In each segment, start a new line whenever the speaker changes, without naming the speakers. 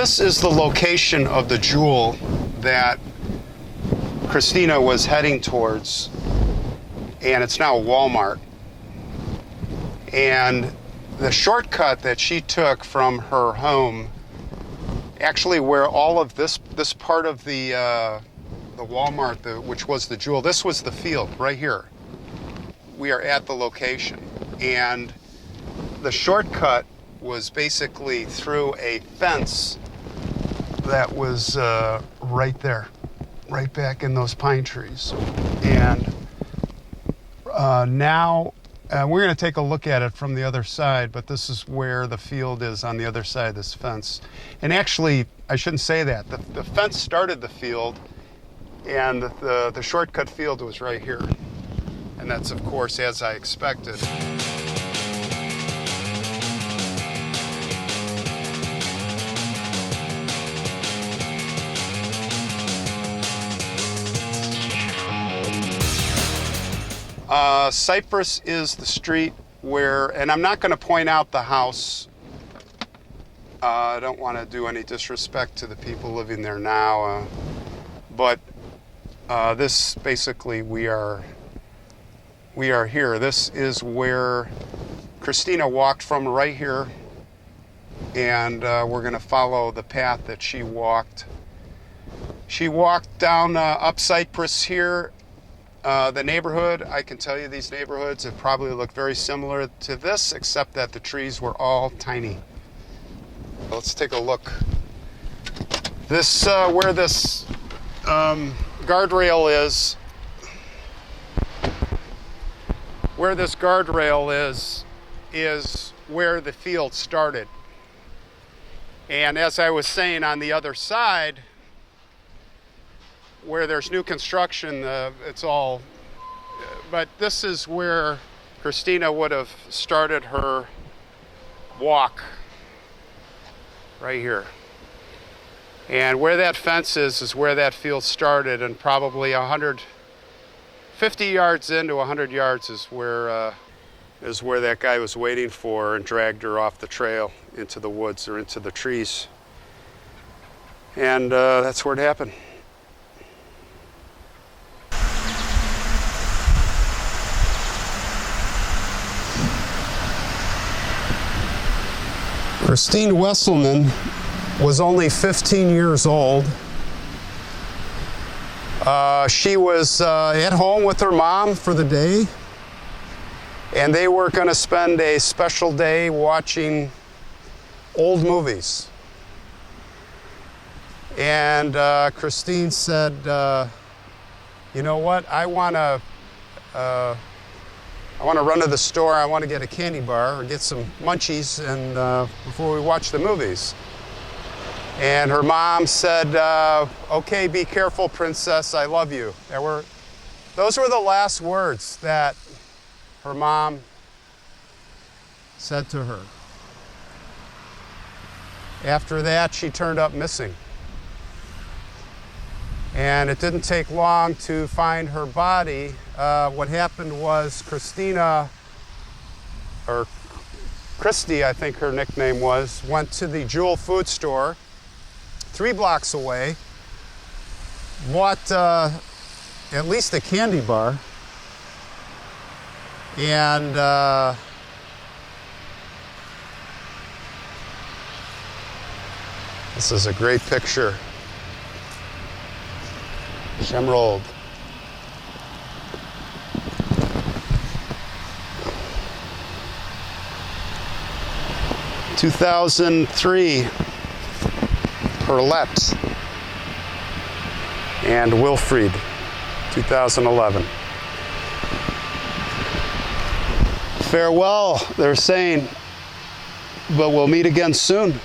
this is the location of the jewel that Kristina was heading towards, and it's now a Walmart. And the shortcut that she took from her home, actually where all of this part of the Walmart, which was the jewel, this was the field right here. We are at the location, and the shortcut was basically through a fence that was right there, right back in those pine trees. And now we're going to take a look at it from the other side, but this is where the field is on the other side of this fence. And actually, I shouldn't say that. The fence started the field, and the shortcut field was right here. And that's, of course, as I expected. Cypress is the street where, and I'm not going to point out the house. I don't want to do any disrespect to the people living there now, but this basically we are here. This is where Kristina walked from, right here, and we're going to follow the path that she walked. She walked down up Cypress here. The neighborhood, I can tell you these neighborhoods have probably looked very similar to this, except that the trees were all tiny. Let's take a look. This, where this guardrail is, is where the field started. And as I was saying, on the other side, where there's new construction, it's all, but this is where Kristina would have started her walk, right here. And where that fence is where that field started, and probably 150 yards into 100 yards is where that guy was waiting for and dragged her off the trail into the woods or into the trees. And that's where it happened. Kristina Wesselman was only 15 years old. She was at home with her mom for the day, and they were going to spend a special day watching old movies. And Christine said, you know what, I want to run to the store. I want to get a candy bar or get some munchies and before we watch the movies. And her mom said, okay, be careful, princess, I love you. Those were the last words that her mom said to her. After that, she turned up missing. And it didn't take long to find her body. What happened was Kristina, or Christy, I think her nickname was, went to the Jewel food store 3 blocks away, bought at least a candy bar, and this is a great picture. Emerald. (2003) Perlette and Wilfried, 2011. Farewell, they're saying, but we'll meet again soon.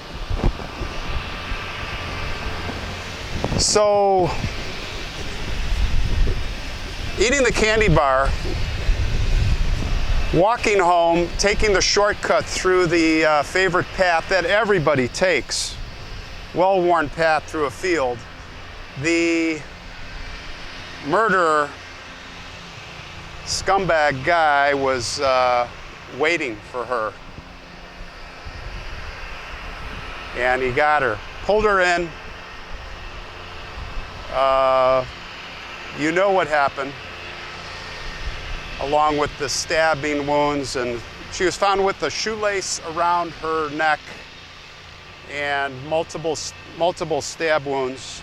So, eating the candy bar, walking home, taking the shortcut through the favorite path that everybody takes, well-worn path through a field, the murderer, scumbag guy, was waiting for her. And he got her, pulled her in. You know what happened, along with the stabbing wounds, and she was found with a shoelace around her neck and multiple stab wounds.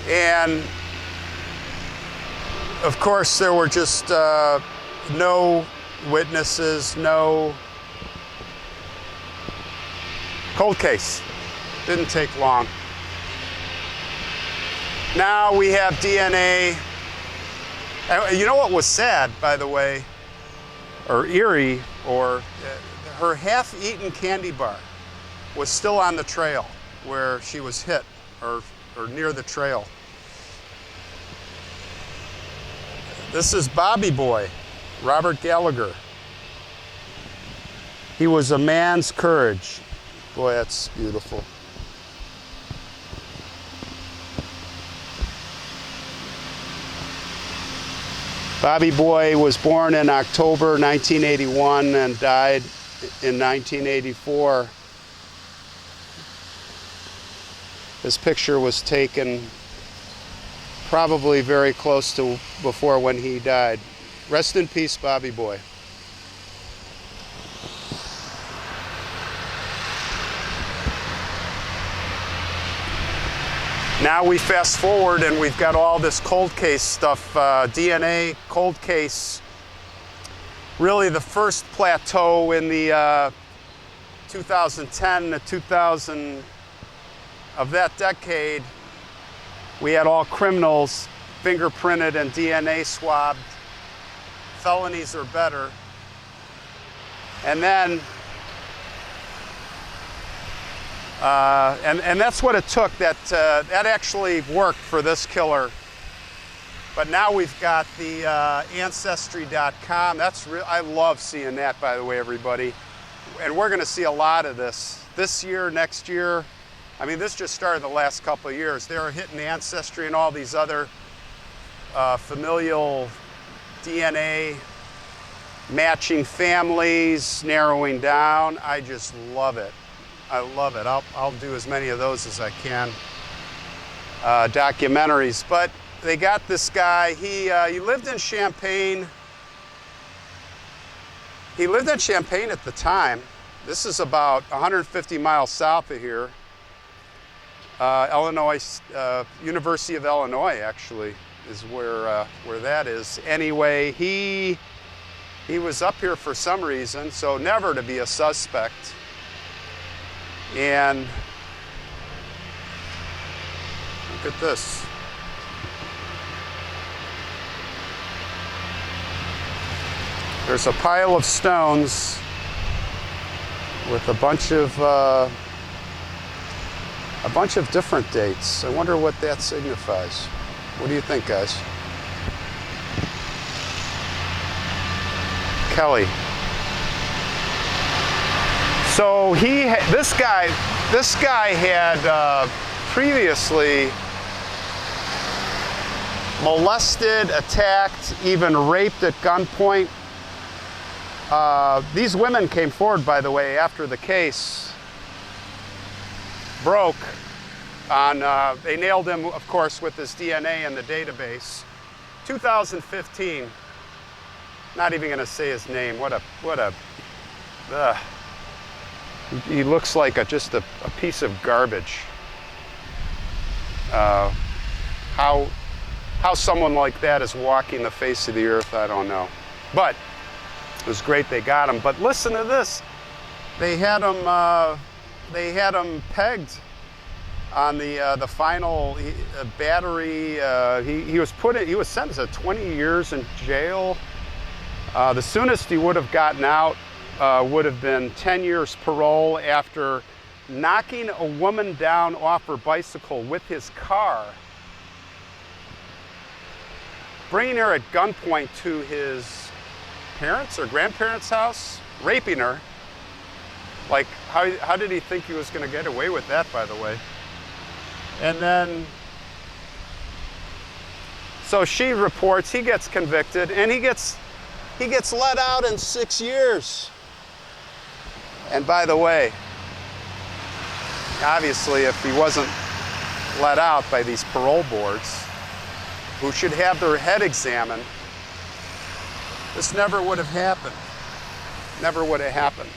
And of course, there were just no witnesses, no cold case. Didn't take long. Now we have DNA. You know what was sad, by the way, or eerie, or her half-eaten candy bar was still on the trail where she was hit, or near the trail. This is Bobby Boy, Robert Gallagher. He was a man's courage. Boy, that's beautiful. Bobby Boy was born in October 1981 and died in 1984. This picture was taken probably very close to before when he died. Rest in peace, Bobby Boy. Now we fast forward and we've got all this cold case stuff, DNA, cold case. Really the first plateau in the 2010 to 2000 of that decade, we had all criminals fingerprinted and DNA swabbed. Felonies are better. And then, and that's what it took. That actually worked for this killer. But now we've got the Ancestry.com. I love seeing that, by the way, everybody. And we're going to see a lot of this year, next year. I mean, this just started the last couple of years. They were hitting Ancestry and all these other familial DNA, matching families, narrowing down. I just love it. I love it. I'll do as many of those as I can, documentaries. But they got this guy. He lived in Champaign. He lived in Champaign at the time. This is about 150 miles south of here. Illinois, University of Illinois, actually, is where that is. Anyway, he was up here for some reason, so never to be a suspect. And look at this. There's a pile of stones with a bunch of different dates. I wonder what that signifies. What do you think, guys? Kelly. So this guy had previously molested, attacked, even raped at gunpoint. These women came forward, by the way, after the case broke. They nailed him, of course, with his DNA in the database. 2015. Not even going to say his name. He looks like just a piece of garbage. How someone like that is walking the face of the earth, I don't know. But it was great they got him. But listen to this. They had him pegged on the final battery. He was sentenced to 20 years in jail. The soonest he would have gotten out would have been 10 years parole after knocking a woman down off her bicycle with his car, bringing her at gunpoint to his parents' or grandparents' house, raping her. Like, how did he think he was going to get away with that, by the way? And then, so she reports, he gets convicted, and he gets let out in 6 years. And by the way, obviously if he wasn't let out by these parole boards, who should have their head examined, this never would have happened. Never would have happened.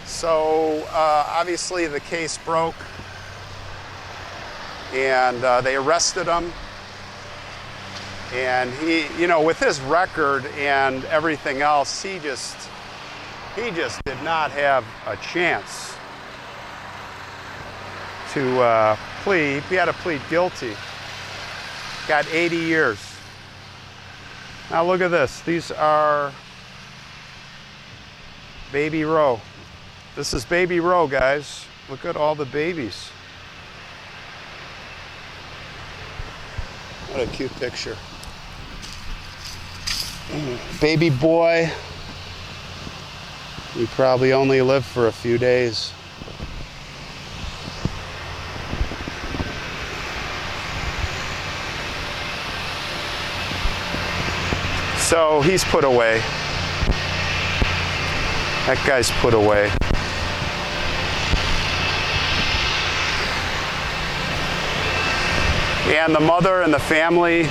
So obviously the case broke, and they arrested him. And he, you know, with his record and everything else, he just did not have a chance to plead. He had to plead guilty. Got 80 years. Now look at this. These are Baby Roe. This is Baby Roe, guys. Look at all the babies. What a cute picture. Baby boy. He probably only lived for a few days. So he's put away. That guy's put away. And the mother and the family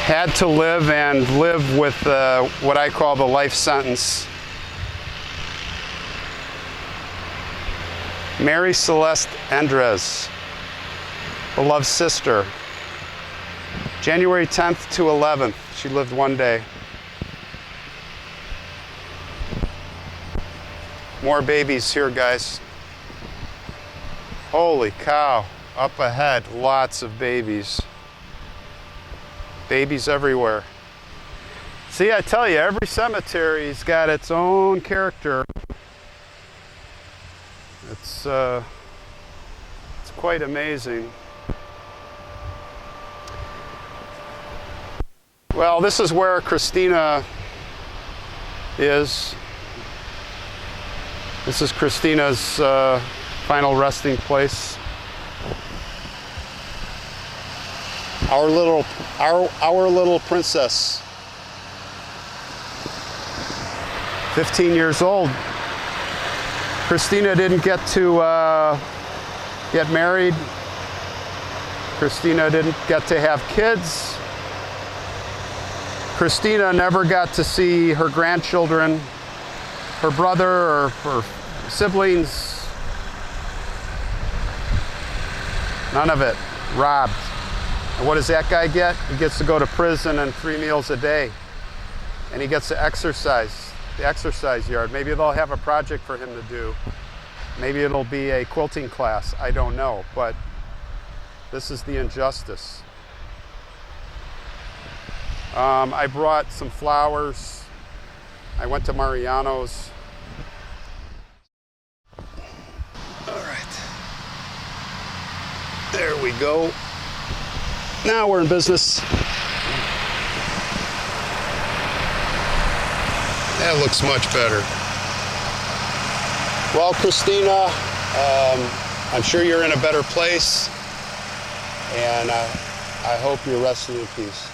had to live with what I call the life sentence. Mary Celeste Andres, beloved sister. January 10th to 11th, she lived one day. More babies here, guys. Holy cow, up ahead, lots of babies. Babies everywhere. See, I tell you, every cemetery's got its own character. It's quite amazing. Well, this is where Kristina is. This is Kristina's final resting place. Our little princess. 15 years old. Kristina didn't get to get married. Kristina didn't get to have kids. Kristina never got to see her grandchildren, her brother or her siblings. None of it. Robbed. And what does that guy get? He gets to go to prison and 3 meals a day. And he gets to exercise, the exercise yard. Maybe they'll have a project for him to do. Maybe it'll be a quilting class. I don't know. But this is the injustice. I brought some flowers. I went to Mariano's. All right. There we go. Now we're in business. That looks much better. Well, Kristina, I'm sure you're in a better place, and I hope you're resting in peace.